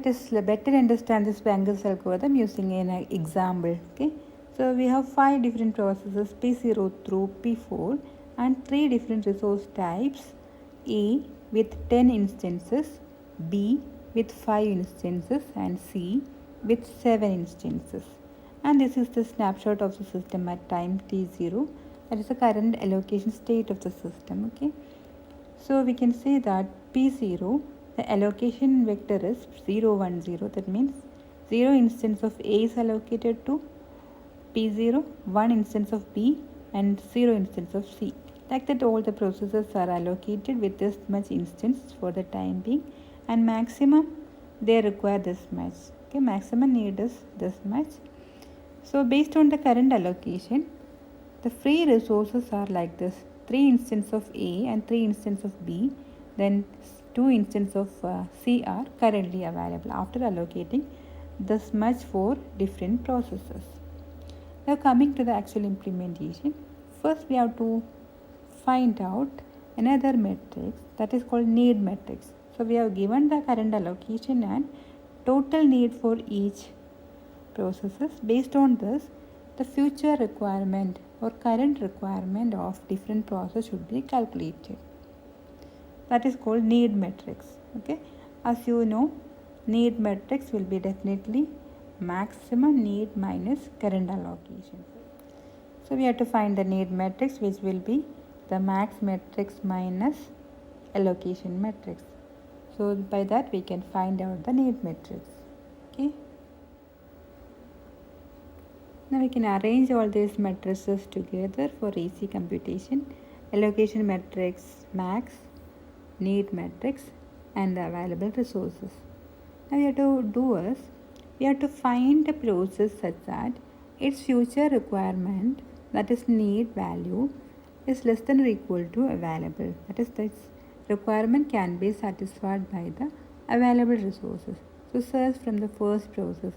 let us better understand this Banger's algorithm using an example. Okay, so we have 5 different processes P0 through P4 and 3 different resource types: A with 10 instances, B with 5 instances, and C with 7 instances. And this is the snapshot of the system at time t0, that is the current allocation state of the system. Okay, so we can say that P0, the allocation vector is 0 1 0. That means 0 instance of A is allocated to P0, 1 instance of B, and 0 instance of C. Like that, all the processes are allocated with this much instance for the time being, and maximum they require this much. Okay, maximum need is this much. So based on the current allocation, the free resources are like this: 3 instances of A and 3 instances of B, then 2 instances of C are currently available after allocating this much for different processes. Now coming to the actual implementation, first we have to find out another matrix that is called need matrix. So we have given the current allocation and total need for each processes. Based on this, the future requirement or current requirement of different process should be calculated. That is called need matrix. Okay, as you know, need matrix will be definitely maximum need minus current allocation. So we have to find the need matrix, which will be the max matrix minus allocation matrix. So by that we can find out the need matrix. Okay, now we can arrange all these matrices together for easy computation: allocation matrix max, need matrix, and the available resources. Now we have to do is, we have to find a process such that its future requirement, that is need value, is less than or equal to available. That is, this requirement can be satisfied by the available resources. So search from the first process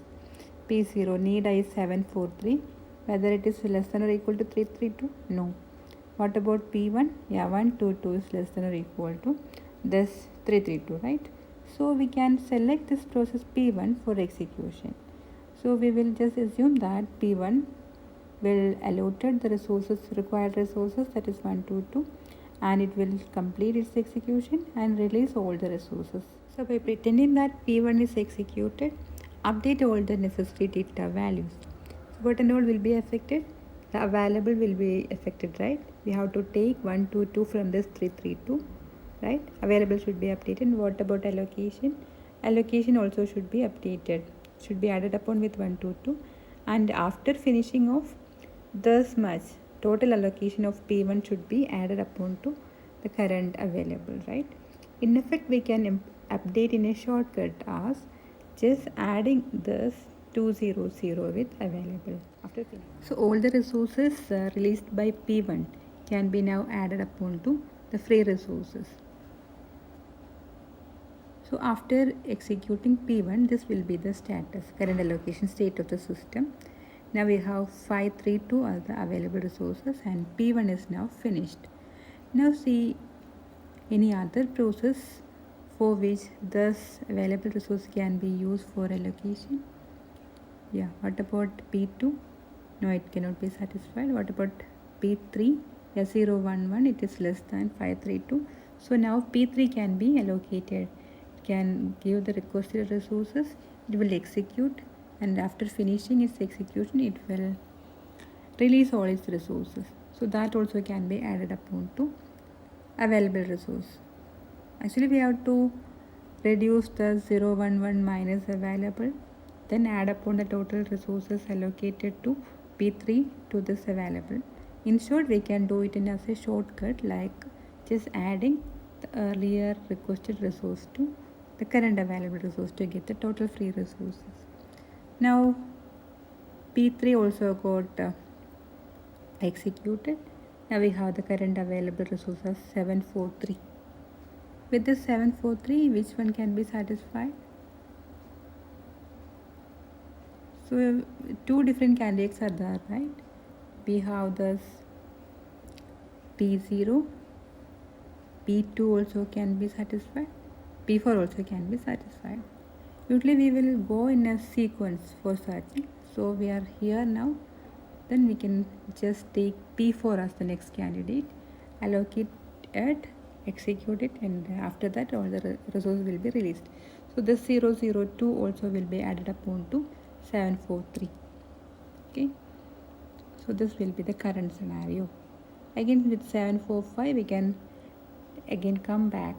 P0, need is 743, whether it is less than or equal to 332? No. What about P1? Yeah, 122 is less than or equal to this 332, right? So we can select this process P1 for execution. So we will just assume that P1 will allotted the resources, required resources, that is 122, and it will complete its execution and release all the resources. So by pretending that P1 is executed, update all the necessary data values. So what and all will be affected? The available will be affected, right? We have to take 122 from this 332, right? Available should be updated. What about allocation? Allocation also should be updated, should be added upon with 122, and after finishing off this much, total allocation of P1 should be added upon to the current available, right? In effect, we can update in a shortcut as just adding this 200 with available after finish. So all the resources released by P1 can be now added upon to the free resources. So after executing P1, this will be the status, current allocation state of the system. Now we have 532 as the available resources and P1 is now finished. Now see any other process for which this available resource can be used for allocation. Yeah, what about P2? No, it cannot be satisfied. What about P3? Yeah, 0 1 1, it is less than 532. So now P3 can be allocated. It can give the requested resources, it will execute, and after finishing its execution it will release all its resources. So that also can be added upon to available resource. Actually we have to reduce the 0 1 1 minus available, then add upon the total resources allocated to P3 to this available. In short, we can do it in as a shortcut, like just adding the earlier requested resource to the current available resource to get the total free resources. Now P3 also got executed. Now we have the current available resources 743. With this 743, which one can be satisfied? So two different candidates are there, right? We have this P0, P2 also can be satisfied, P4 also can be satisfied. Usually we will go in a sequence for searching. So we are here now. Then we can just take P4 as the next candidate, allocate it, execute it, and after that all the resources will be released. So this 002 also will be added upon to 743. Okay. So this will be the current scenario. Again with 745 we can again come back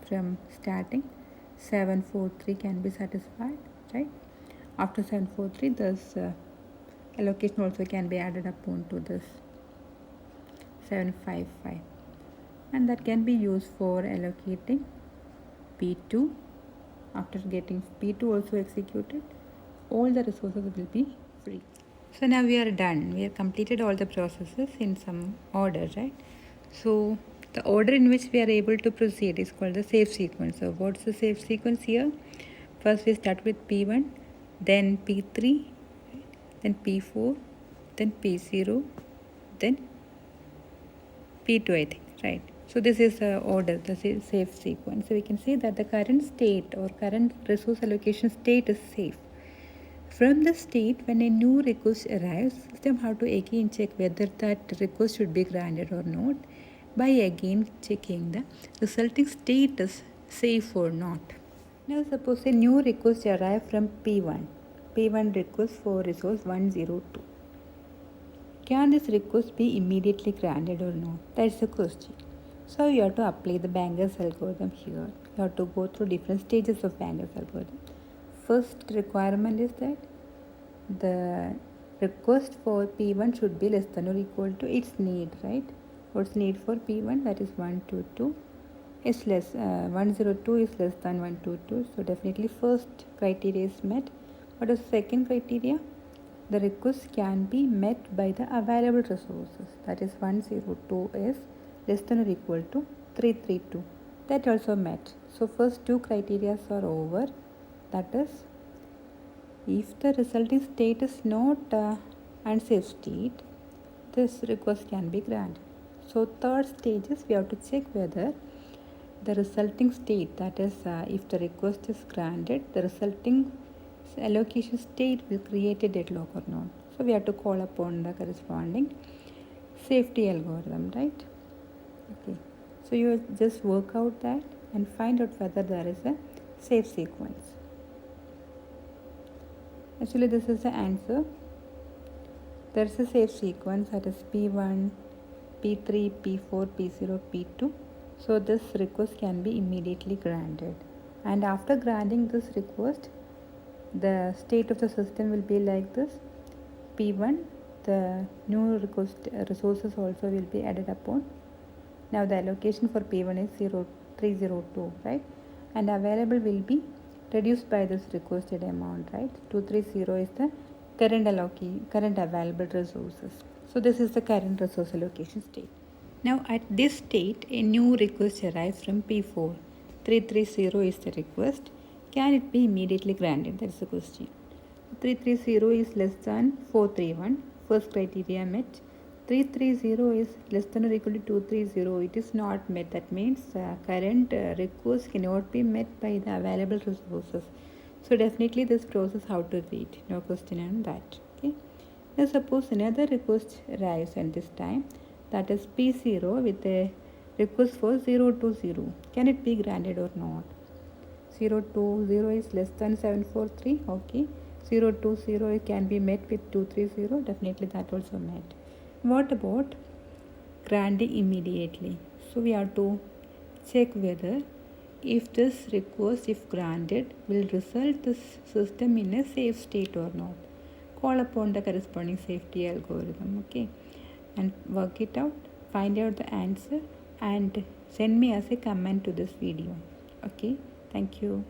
from starting. 743 can be satisfied, right? After 743 this allocation also can be added upon to this 755, and that can be used for allocating P2. After getting P2 also executed, all the resources will be free. So now we are done. We have completed all the processes in some order, right? So the order in which we are able to proceed is called the safe sequence. So what's the safe sequence here? First we start with P1, then P3, then P4, then P0, then P2, I think, right? So this is the order, the safe sequence. So we can say that the current state or current resource allocation state is safe. From the state, when a new request arrives, system have to again check whether that request should be granted or not by again checking the resulting state is safe or not. Now suppose a new request arrives from P1. P1 request for resource 102. Can this request be immediately granted or not? That's the question. So you have to apply the Banger's algorithm here. You have to go through different stages of Banger's algorithm. First requirement is that the request for P1 should be less than or equal to its need, right? What's need for P1? That is 122 is less 102 is less than 122. So definitely first criteria is met. What is second criteria? The request can be met by the available resources. That is 102 is less than or equal to 332. That also met. So first two criteria are over. That is, if the resulting state is not unsafe state, this request can be granted. So third stage is we have to check whether the resulting state, that is if the request is granted, the resulting allocation state will create a deadlock or not. So we have to call upon the corresponding safety algorithm, right? Okay. So you just work out that and find out whether there is a safe sequence. Actually this is the answer. There is a safe sequence, that is P1, P3, P4, P0, P2. So this request can be immediately granted. And after granting this request, the state of the system will be like this. P1, the new request resources also will be added upon. Now the allocation for P1 is 0302, right? And available will be reduced by this requested amount, right? 230 is the current available resources. So this is the current resource allocation state. Now at this state, a new request arrives from P4. 330 is the request. Can it be immediately granted? That is the question. 330 is less than 431. First criteria met. 330 is less than or equal to 230. It is not met. That means current request cannot be met by the available resources. So definitely this process how to read. No question on that. Okay. Now suppose another request arrives at this time, that is P0 with a request for 020. Can it be granted or not? 020 is less than 743. Okay. 020 can be met with 230. Definitely that also met. What about granting immediately? So we have to check whether if this request, if granted, will result this system in a safe state or not. Call upon the corresponding safety algorithm, okay, and work it out, find out the answer and send me as a comment to this video. Okay, thank you.